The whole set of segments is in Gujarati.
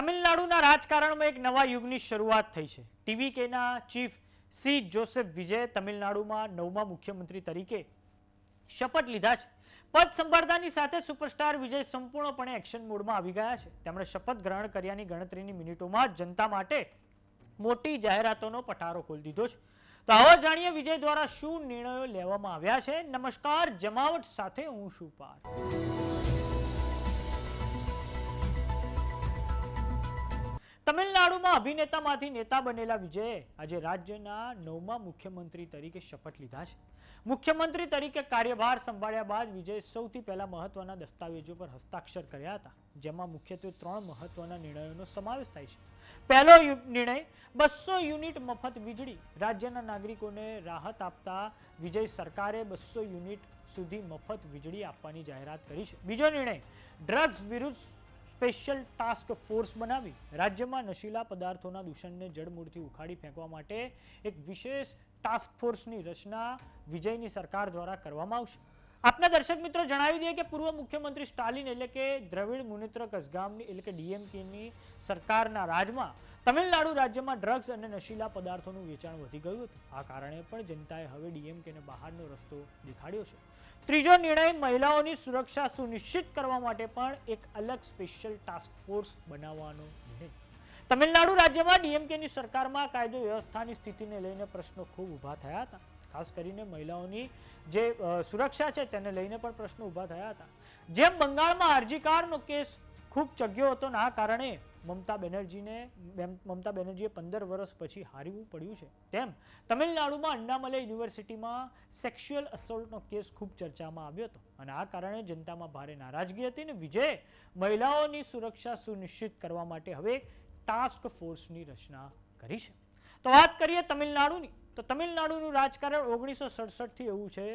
તમિલનાડુના રાજકારણમાં એક નવા યુગની શરૂઆત થઈ છે. ટીવીકેના ચીફ સી જોસેફ વિજય તમિલનાડુમાં નવમા મુખ્યમંત્રી તરીકે શપથ લીધા છે. પદ સંભાળતાની સાથે સુપરસ્ટાર વિજય સંપૂર્ણપણે એક્શન મોડમાં આવી ગયા છે. તેમણે શપથ ગ્રહણ કર્યાની ગણતરીની મિનિટોમાં જનતા માટે મોટી જાહેરાતોનો પટારો ખોલી દીધો છે. તો આવો જાણીએ વિજય દ્વારા શું નિર્ણયો લેવામાં આવ્યા છે. નમસ્કાર, જમાવટ સાથે હું છું પાર્થ. તમિલનાડુમાં અભિનેતામાંથી નેતા બનેલા વિજયે આજે રાજ્યના નવમા મુખ્યમંત્રી તરીકે શપથ લીધા છે. મુખ્યમંત્રી તરીકે કાર્યભાર સંભાળ્યા બાદ વિજયે સૌથી પહેલા મહત્વના દસ્તાવેજો પર હસ્તાક્ષર કર્યા હતા, જેમાં મુખ્યત્વે 3 મહત્વના નિર્ણયોનો સમાવેશ થાય છે. પહેલો નિર્ણય 200 યુનિટ મફત વીજળી. રાજ્યના નાગરિકોને રાહત આપતા વિજય સરકારે 200 યુનિટ સુધી મફત વીજળી આપવાની જાહેરાત કરી છે. બીજો નિર્ણય ડ્રગ્સ વિરુદ્ધ સ્પેશિયલ ટાસ્ક ફોર્સ બનાવી રાજ્યમાં નશીલા પદાર્થોના દૂષણને જડમૂળથી ઉખાડી ફેંકવા માટે એક વિશેષ ટાસ્ક ફોર્સની રચના વિજયની સરકાર દ્વારા કરવામાં આવશે. આપના દર્શક મિત્રો જણાવી દઈએ કે પૂર્વ મુખ્યમંત્રી સ્ટાલિન એટલે કે દ્રવિડ મુનેત્ર કઝગામની એટલે કે ડીએમકેની સરકારના રાજમાં તમિલનાડુ રાજ્યમાં ડ્રગ્સ અને નશીલા પદાર્થોનું વેચાણ વધી ગયું હતું. આ કારણે પણ જનતાએ હવે ડીએમકેને બહારનો રસ્તો દેખાડ્યો છે. ત્રીજો નિર્ણય મહિલાઓની સુરક્ષા સુનિશ્ચિત કરવા માટે પણ એક અલગ સ્પેશિયલ ટાસ્ક ફોર્સ બનાવવાનો નિર્ણય. તમિલનાડુ રાજ્યમાં ડીએમકેની સરકારમાં કાયદો વ્યવસ્થાની સ્થિતિને લઈને પ્રશ્નો ખૂબ ઊભા થયા હતા. ખાસ કરીને મહિલાઓની જે સુરક્ષા છે તેને લઈને પણ પ્રશ્નો ઊભા થયા હતા. જેમ બંગાળમાં આરજીકારનો કેસ ખૂબ ચગ્યો હતો, આ કારણે મમતા બેનર્જીએ 15 વર્ષ પછી હારવું પડ્યું છે, તેમ તમિલનાડુમાં અન્નામલઈ યુનિવર્સિટીમાં સેક્સ્યુઅલ અસોલ્ટનો કેસ ખૂબ ચર્ચામાં આવ્યો હતો અને આ કારણે જનતામાં ભારે નારાજગી હતી અને વિજયે મહિલાઓની સુરક્ષા સુનિશ્ચિત કરવા માટે હવે ટાસ્ક ફોર્સની રચના કરી છે. તો વાત કરીએ તમિલનાડુની, તો તમિલનાડુનું રાજકારણ 1967 થી એવું છે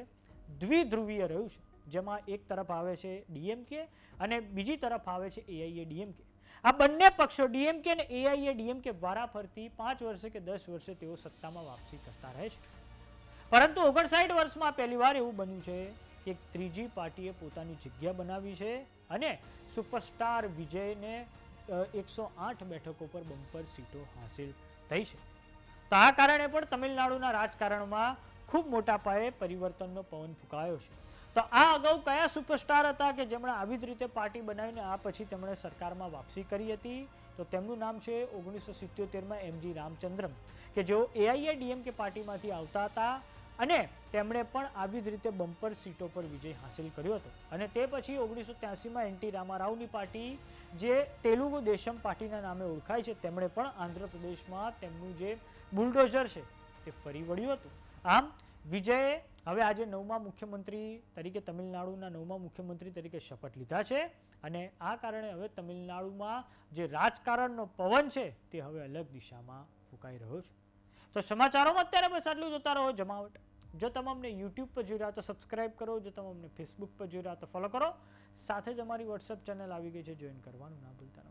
દ્વિધ્રુવીય રહ્યું છે, જેમાં એક તરફ આવે છે ડીએમકે અને બીજી તરફ આવે છે એઆઈએ-ડીએમકે. આ બંને પક્ષો ડીએમકે અને એઆઈએ-ડીએમકે વારાફરતી 5 વર્ષે કે 10 વર્ષે તેઓ સત્તામાં વાપસી કરતા રહે છે. પરંતુ 59 વર્ષમાં પહેલીવાર એવું બન્યું છે કે એક ત્રીજી પાર્ટીએ પોતાની જગ્યા બનાવી છે અને સુપરસ્ટાર વિજયને 108 બેઠકો પર બમ્પર સીટો હાંસિલ થઈ છે. તો આ કારણે પણ તમિલનાડુના રાજકારણમાં ખૂબ મોટા પાયે પરિવર્તનનો પવન ફૂંકાયો છે. તો આ અગાઉ કયા સુપરસ્ટાર હતા કે જેમણે આવી જ રીતે પાર્ટી બનાવીને આ પછી તેમણે સરકારમાં વાપસી કરી હતી? તો તેમનું નામ છે 1977માં એમજી રામચંદ્રમ, કે જેઓ એઆઈએ-ડીએમકે પાર્ટીમાંથી આવતા હતા અને તેમણે પણ આવી જ રીતે બમ્પર સીટો પર વિજય હાંસિલ કર્યો હતો. અને તે પછી 1983માં એનટી રામારાવની પાર્ટી, જે તેલુગુ દેશમ પાર્ટીના નામે ઓળખાય છે, તેમણે પણ આંધ્રપ્રદેશમાં તેમનું જે બુલડોઝર છે તે ફરી વળ્યું હતું. આમ વિજયે હવે આજે નવમા મુખ્યમંત્રી તરીકે તમિલનાડુના નવમા મુખ્યમંત્રી તરીકે શપથ લીધા છે અને આ કારણે હવે તમિલનાડુમાં જે રાજકારણનો પવન છે તે હવે અલગ દિશામાં ફૂંકાઈ રહ્યો છે. તો સમાચારોમાં અત્યારે બસ આટલું. જોતા રહો જમાવટ. જો તમે અમને યુટ્યુબ પર જોઈ રહ્યા તો સબસ્ક્રાઇબ કરો, જો તમે અમને ફેસબુક પર જોઈ રહ્યા તો ફોલો કરો. સાથે જ અમારી વોટ્સએપ ચેનલ આવી ગઈ છે, જોઈન કરવાનું ના ભૂલતા.